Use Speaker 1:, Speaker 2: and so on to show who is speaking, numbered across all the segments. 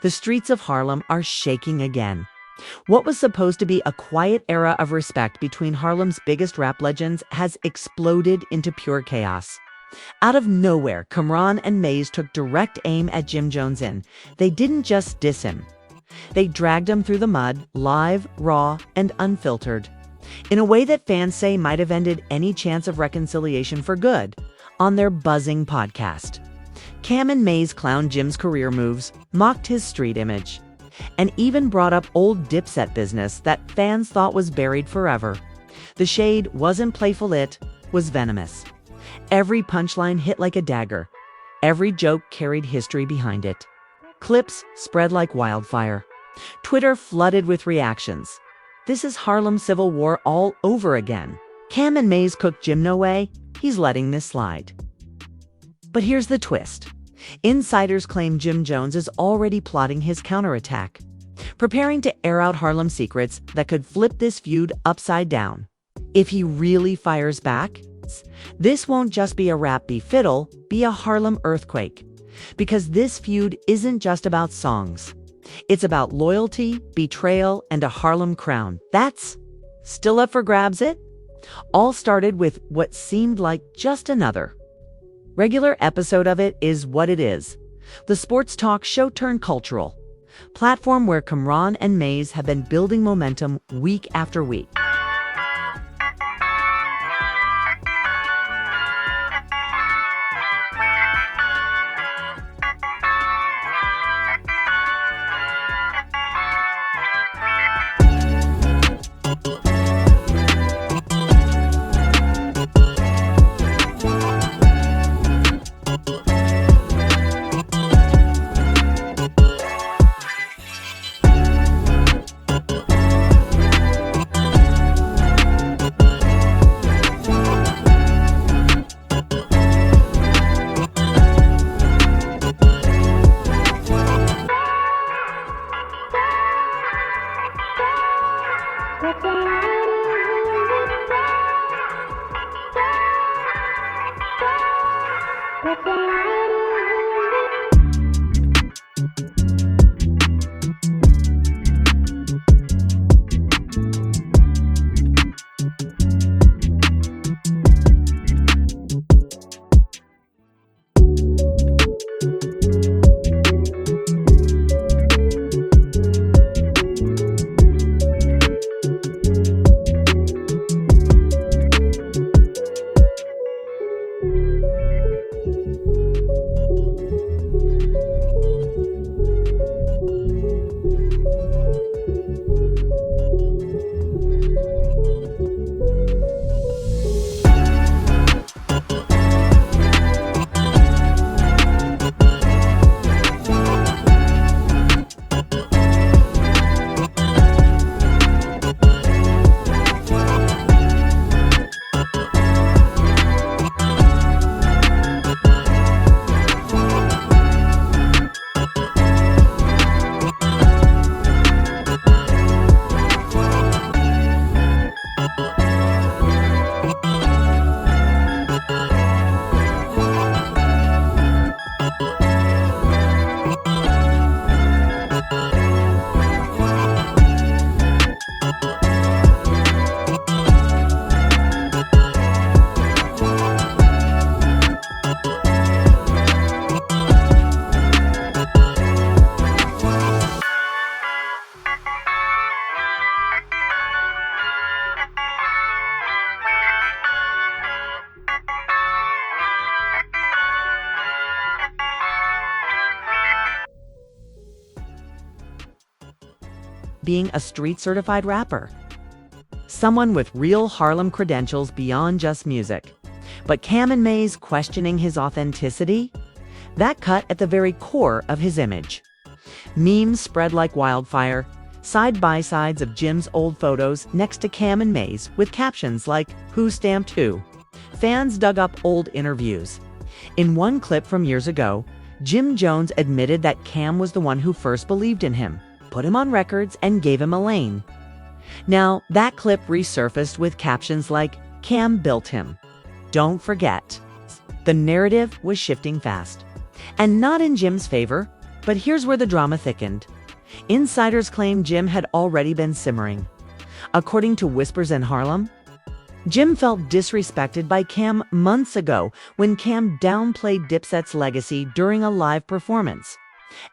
Speaker 1: The streets of Harlem are shaking again. What was supposed to be a quiet era of respect between Harlem's biggest rap legends has exploded into pure chaos. Out of nowhere, Cam'ron and Mase took direct aim at Jim Jones. They didn't just diss him. They dragged him through the mud, live, raw, and unfiltered, in a way that fans say might have ended any chance of reconciliation for good, on their buzzing podcast. Cam and Mase clowned Jim's career moves, mocked his street image, and even brought up old Dipset business that fans thought was buried forever. The shade wasn't playful, it was venomous. Every punchline hit like a dagger. Every joke carried history behind it. Clips spread like wildfire. Twitter flooded with reactions. This is Harlem Civil War all over again. Cam and Mase cooked Jim no way. He's letting this slide. But here's the twist. Insiders claim Jim Jones is already plotting his counterattack, preparing to air out Harlem secrets that could flip this feud upside down. If he really fires back, this won't just be a rap beef, it'll be a Harlem earthquake. Because this feud isn't just about songs. It's about loyalty, betrayal, and a Harlem crown. That's still up for grabs. It all started with what seemed like just another regular episode of It Is What It Is, the sports talk show turned cultural platform where Cam'ron and Mase have been building momentum week after week. Being a street-certified rapper. Someone with real Harlem credentials beyond just music. But Cam and Mase questioning his authenticity? That cut at the very core of his image. Memes spread like wildfire, side-by-sides of Jim's old photos next to Cam and Mase with captions like, "Who stamped who?" Fans dug up old interviews. In one clip from years ago, Jim Jones admitted that Cam was the one who first believed in him, put him on records, and gave him a lane. Now, that clip resurfaced with captions like, "Cam built him." Don't forget, the narrative was shifting fast. And not in Jim's favor. But here's where the drama thickened. Insiders claim Jim had already been simmering. According to whispers in Harlem, Jim felt disrespected by Cam months ago when Cam downplayed Dipset's legacy during a live performance.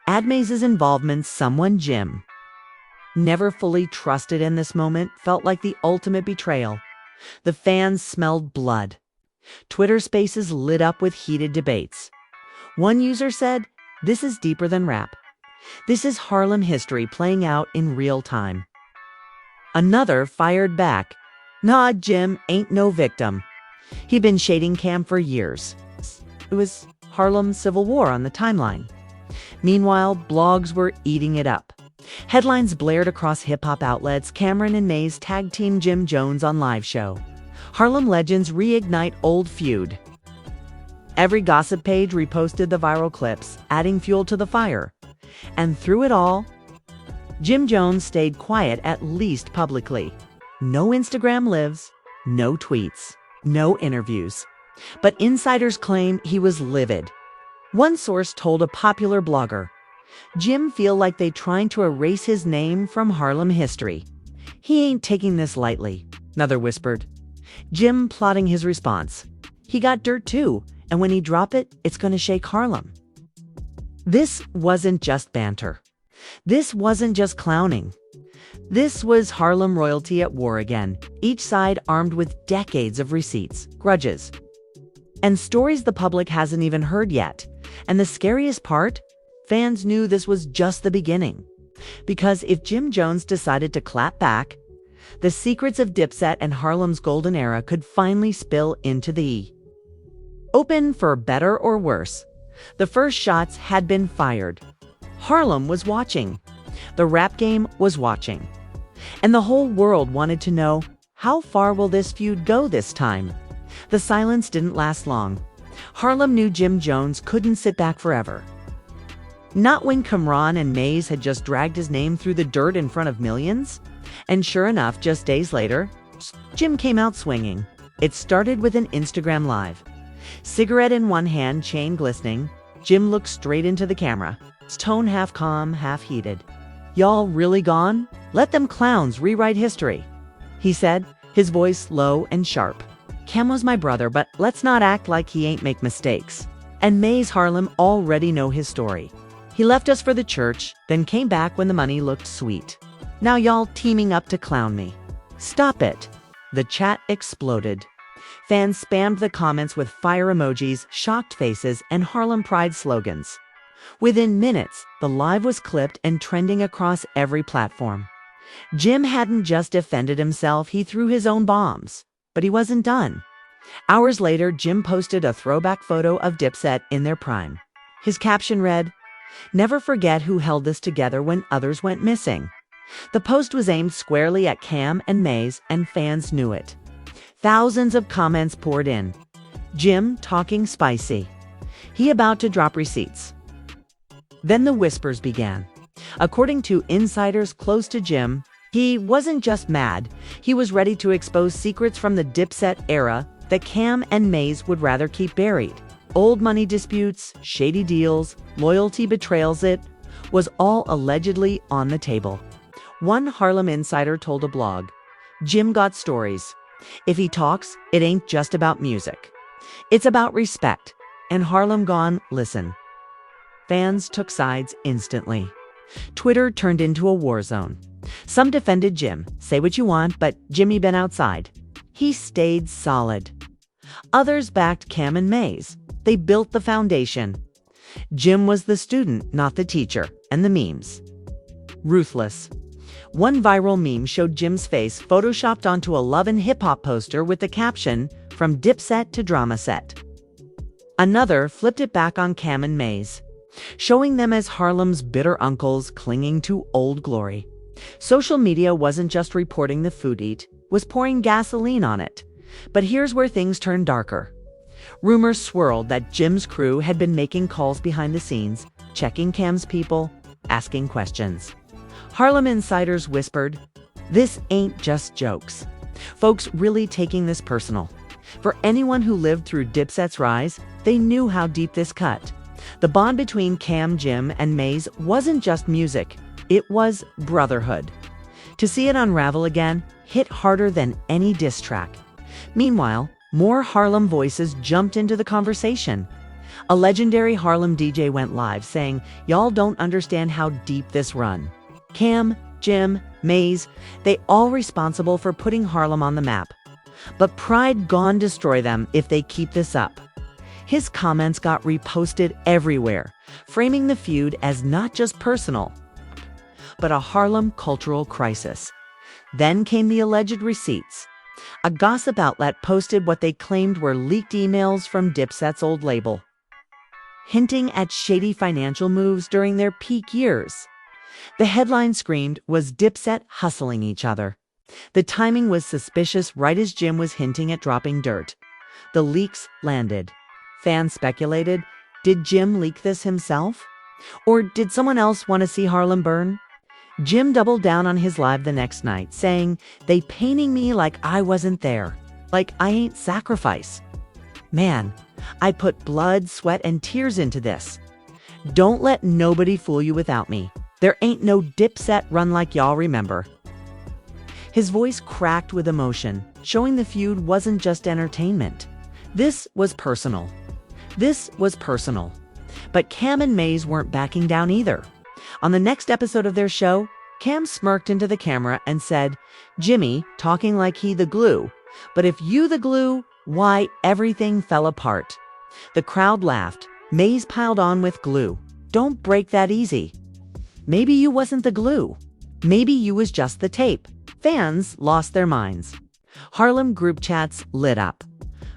Speaker 1: Mase's involvement, someone Jim never fully trusted in this moment, felt like the ultimate betrayal. The fans smelled blood. Twitter spaces lit up with heated debates. One user said, "This is deeper than rap. This is Harlem history playing out in real time." Another fired back, "Nah, Jim ain't no victim. He'd been shading Cam for years. It was Harlem Civil War on the timeline." Meanwhile, blogs were eating it up. Headlines blared across hip-hop outlets. Cameron and Mase tag team Jim Jones on live show. Harlem legends reignite old feud. Every gossip page reposted the viral clips, adding fuel to the fire. And through it all, Jim Jones stayed quiet, at least publicly. No Instagram lives, no tweets, no interviews. But insiders claim he was livid. One source told a popular blogger, "Jim feel like they trying to erase his name from Harlem history. He ain't taking this lightly." Another whispered, "Jim plotting his response. He got dirt too, and when he drop it, it's gonna shake Harlem." This wasn't just banter. This wasn't just clowning. This was Harlem royalty at war again, each side armed with decades of receipts, grudges, and stories the public hasn't even heard yet. And the scariest part? Fans knew this was just the beginning. Because if Jim Jones decided to clap back, the secrets of Dipset and Harlem's golden era could finally spill into the open. For better or worse, the first shots had been fired. Harlem was watching. The rap game was watching. And the whole world wanted to know, how far will this feud go this time? The silence didn't last long. Harlem knew Jim Jones couldn't sit back forever. Not when Cameron and Mase had just dragged his name through the dirt in front of millions. And sure enough, just days later, Jim came out swinging. It started with an Instagram Live. Cigarette in one hand, chain glistening, Jim looked straight into the camera, his tone half calm, half heated. "Y'all really gone? Let them clowns rewrite history," he said, his voice low and sharp. "Cam was my brother, but let's not act like he ain't make mistakes. And Mase Harlem already know his story. He left us for the church, then came back when the money looked sweet. Now y'all teaming up to clown me. Stop it." The chat exploded. Fans spammed the comments with fire emojis, shocked faces, and Harlem Pride slogans. Within minutes, the live was clipped and trending across every platform. Jim hadn't just defended himself, he threw his own bombs. But he wasn't done. Hours later, Jim posted a throwback photo of Dipset in their prime. His caption read, "Never forget who held this together when others went missing." The post was aimed squarely at Cam and Mase, and fans knew it. Thousands of comments poured in. Jim talking spicy. He about to drop receipts. Then the whispers began. According to insiders close to Jim, he wasn't just mad, he was ready to expose secrets from the Dipset era that Cam and Mase would rather keep buried. Old money disputes, shady deals, loyalty betrayals, it was all allegedly on the table. One Harlem insider told a blog, "Jim got stories. If he talks, it ain't just about music. It's about respect. And Harlem gone, listen." Fans took sides instantly. Twitter turned into a war zone. Some defended Jim. "Say what you want, but Jimmy been outside. He stayed solid." Others backed Cam and Mase. They built the foundation. Jim was the student, not the teacher. And the memes. Ruthless. One viral meme showed Jim's face photoshopped onto a Love and Hip Hop poster with the caption, "From Dipset to Drama Set." Another flipped it back on Cam and Mase, showing them as Harlem's bitter uncles clinging to old glory. Social media wasn't just reporting the food eat, was pouring gasoline on it. But here's where things turned darker. Rumors swirled that Jim's crew had been making calls behind the scenes, checking Cam's people, asking questions. Harlem insiders whispered, "This ain't just jokes. Folks really taking this personal." For anyone who lived through Dipset's rise, they knew how deep this cut. The bond between Cam, Jim, and Mase wasn't just music, it was brotherhood. To see it unravel again hit harder than any diss track. Meanwhile, more Harlem voices jumped into the conversation. A legendary Harlem DJ went live saying, "Y'all don't understand how deep this run." Cam, Jim, Mase, they all responsible for putting Harlem on the map. But pride gone destroy them if they keep this up. His comments got reposted everywhere, framing the feud as not just personal, but a Harlem cultural crisis. Then came the alleged receipts. A gossip outlet posted what they claimed were leaked emails from Dipset's old label, hinting at shady financial moves during their peak years. The headline screamed, "Was Dipset hustling each other?" The timing was suspicious right as Jim was hinting at dropping dirt. The leaks landed. Fans speculated, did Jim leak this himself? Or did someone else want to see Harlem burn? Jim doubled down on his live the next night, saying, "They painting me like I wasn't there, like I ain't sacrifice. Man, I put blood, sweat, and tears into this. Don't let nobody fool you without me. There ain't no Dipset run like y'all remember." His voice cracked with emotion, showing the feud wasn't just entertainment. This was personal. This was personal. But Cam and Mase weren't backing down either. On the next episode of their show, Cam smirked into the camera and said, "Jimmy, talking like he the glue. But if you the glue, why everything fell apart." The crowd laughed. Mase piled on with glue. "Don't break that easy. Maybe you wasn't the glue. Maybe you was just the tape." Fans lost their minds. Harlem group chats lit up.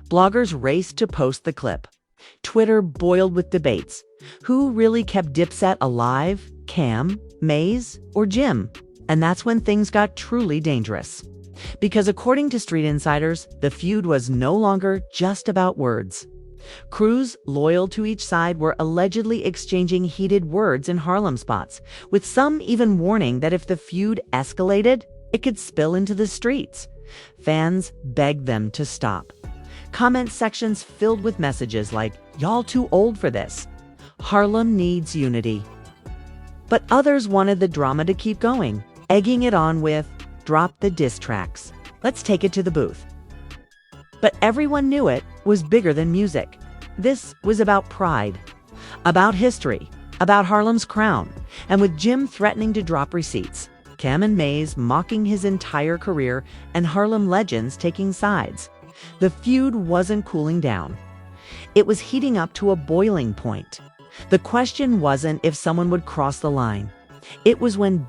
Speaker 1: Bloggers raced to post the clip. Twitter boiled with debates. Who really kept Dipset alive? Cam, Mase, or Jim? And that's when things got truly dangerous. Because according to street insiders, the feud was no longer just about words. Crews loyal to each side were allegedly exchanging heated words in Harlem spots, with some even warning that if the feud escalated, it could spill into the streets. Fans begged them to stop. Comment sections filled with messages like, "Y'all too old for this. Harlem needs unity." But others wanted the drama to keep going, egging it on with, "Drop the diss tracks. Let's take it to the booth." But everyone knew it was bigger than music. This was about pride, about history, about Harlem's crown, and with Jim threatening to drop receipts, Cam and Mase mocking his entire career, and Harlem legends taking sides, the feud wasn't cooling down. It was heating up to a boiling point. The question wasn't if someone would cross the line. It was when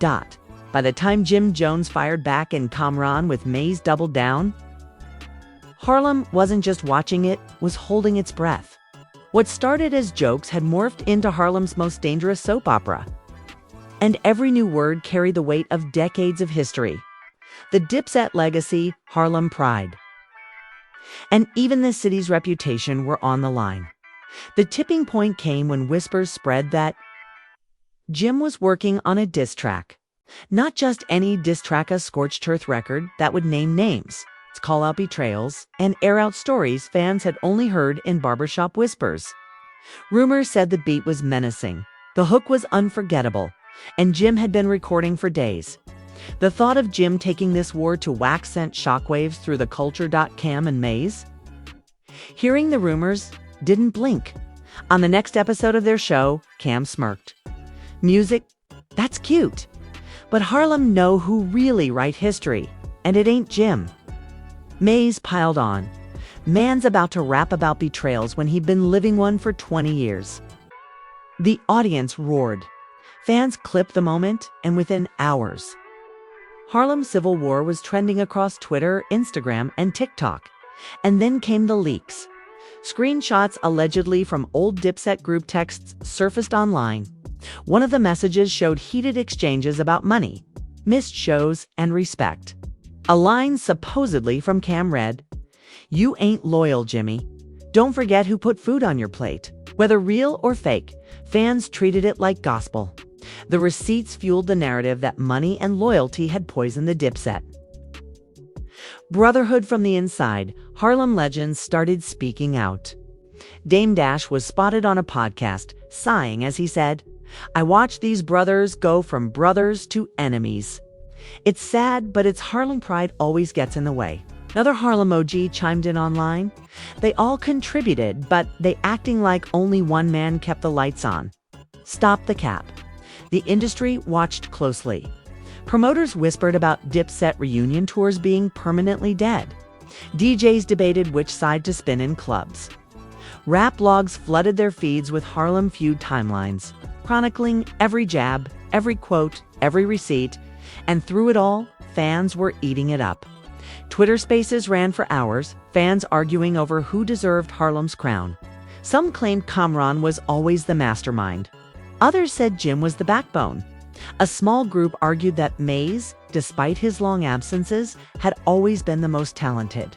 Speaker 1: by the time Jim Jones fired back and Kamran with Mase doubled down, Harlem wasn't just watching, it was holding its breath. What started as jokes had morphed into Harlem's most dangerous soap opera. And every new word carried the weight of decades of history. The Dipset legacy, Harlem pride. And even the city's reputation were on the line. The tipping point came when whispers spread that Jim was working on a diss track. Not just any diss track, a scorched earth record that would name names, call out betrayals, and air out stories fans had only heard in barbershop whispers. Rumors said the beat was menacing, the hook was unforgettable, and Jim had been recording for days. The thought of Jim taking this war to wax sent shockwaves through the culture. Cam and Mase, hearing the rumors, didn't blink. On the next episode of their show, Cam smirked. "Music, that's cute. But Harlem know who really write history, and it ain't Jim." Mase piled on. "Man's about to rap about betrayals when he'd been living one for 20 years. The audience roared. Fans clipped the moment, and within hours, Harlem Civil War was trending across Twitter, Instagram, and TikTok. And then came the leaks. Screenshots allegedly from old Dipset group texts surfaced online. One of the messages showed heated exchanges about money, missed shows, and respect. A line supposedly from Cam read, "You ain't loyal, Jimmy. Don't forget who put food on your plate." Whether real or fake, fans treated it like gospel. The receipts fueled the narrative that money and loyalty had poisoned the Dipset. Brotherhood from the inside, Harlem legends started speaking out. Dame Dash was spotted on a podcast, sighing as he said, "I watched these brothers go from brothers to enemies." It's sad, but its Harlem pride always gets in the way. Another Harlem OG chimed in online. They all contributed, but they acting like only one man kept the lights on. Stop the cap. The industry watched closely. Promoters whispered about Dipset reunion tours being permanently dead. DJs debated which side to spin in clubs. Rap blogs flooded their feeds with Harlem Feud timelines, chronicling every jab, every quote, every receipt, and through it all, fans were eating it up. Twitter spaces ran for hours, fans arguing over who deserved Harlem's crown. Some claimed Kamran was always the mastermind. Others said Jim was the backbone. A small group argued that Mase, despite his long absences, had always been the most talented.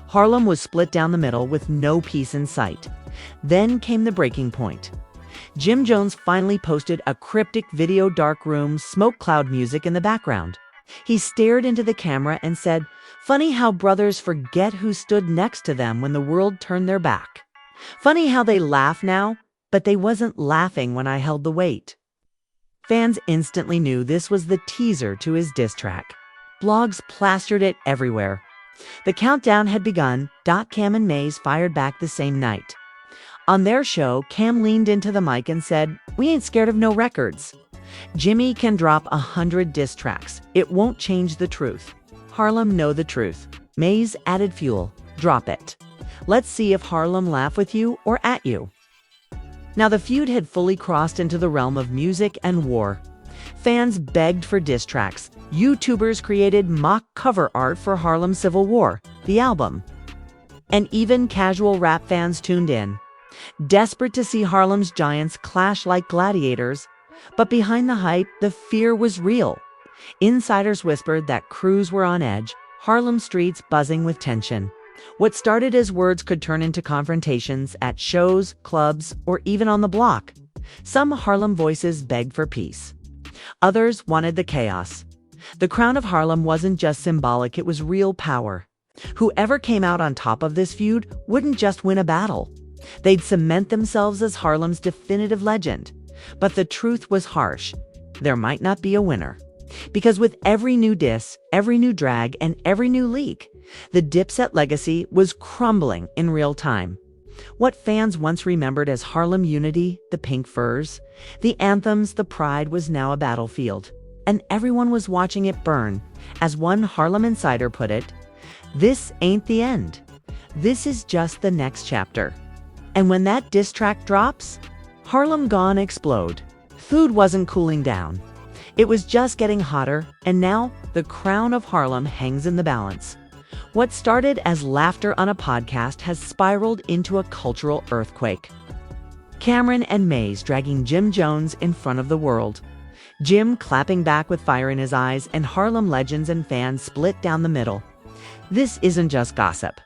Speaker 1: Harlem was split down the middle with no peace in sight. Then came the breaking point. Jim Jones finally posted a cryptic video, dark room, smoke cloud music in the background. He stared into the camera and said, "Funny how brothers forget who stood next to them when the world turned their back. Funny how they laugh now, but they wasn't laughing when I held the weight." Fans instantly knew this was the teaser to his diss track. Blogs plastered it everywhere. The countdown had begun. Cam and Mase fired back the same night. On their show, Cam leaned into the mic and said, "We ain't scared of no records. Jimmy can drop 100 diss tracks. It won't change the truth. Harlem know the truth." Mase added fuel. "Drop it. Let's see if Harlem laugh with you or at you." Now the feud had fully crossed into the realm of music and war. Fans begged for diss tracks. YouTubers created mock cover art for Harlem Civil War, the album. And even casual rap fans tuned in, desperate to see Harlem's giants clash like gladiators. But behind the hype, the fear was real. Insiders whispered that crews were on edge, Harlem streets buzzing with tension. What started as words could turn into confrontations at shows, clubs, or even on the block. Some Harlem voices begged for peace. Others wanted the chaos. The crown of Harlem wasn't just symbolic, it was real power. Whoever came out on top of this feud wouldn't just win a battle. They'd cement themselves as Harlem's definitive legend. But the truth was harsh. There might not be a winner. Because with every new diss, every new drag, and every new leak, the Dipset legacy was crumbling in real time. What fans once remembered as Harlem unity, the pink furs, the anthems, the pride was now a battlefield. And everyone was watching it burn. As one Harlem insider put it, "This ain't the end. This is just the next chapter." And when that diss track drops, Harlem gonna explode. Food wasn't cooling down. It was just getting hotter, and now the crown of Harlem hangs in the balance. What started as laughter on a podcast has spiraled into a cultural earthquake. Cameron and Mase dragging Jim Jones in front of the world. Jim clapping back with fire in his eyes, and Harlem legends and fans split down the middle. This isn't just gossip.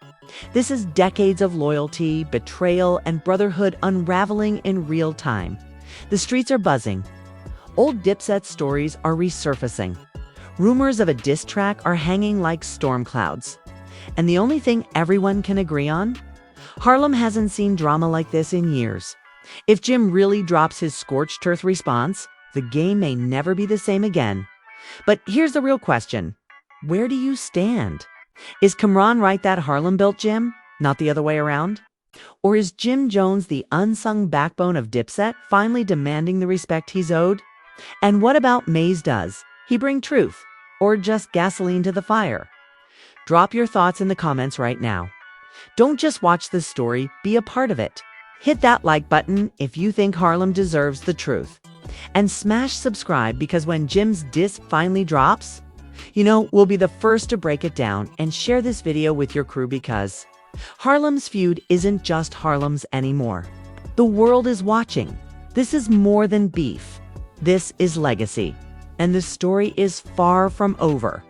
Speaker 1: This is decades of loyalty, betrayal, and brotherhood unraveling in real time. The streets are buzzing. Old Dipset stories are resurfacing. Rumors of a diss track are hanging like storm clouds. And the only thing everyone can agree on? Harlem hasn't seen drama like this in years. If Jim really drops his scorched earth response, the game may never be the same again. But here's the real question. Where do you stand? Is Kamran right that Harlem built Jim, not the other way around? Or is Jim Jones, the unsung backbone of Dipset, finally demanding the respect he's owed? And what about Mase does? He bring truth, or just gasoline to the fire? Drop your thoughts in the comments right now. Don't just watch this story, be a part of it. Hit that like button if you think Harlem deserves the truth. And smash subscribe, because when Jim's diss finally drops, we'll be the first to break it down and share this video with your crew, because Harlem's feud isn't just Harlem's anymore. The world is watching. This is more than beef. This is legacy. And the story is far from over.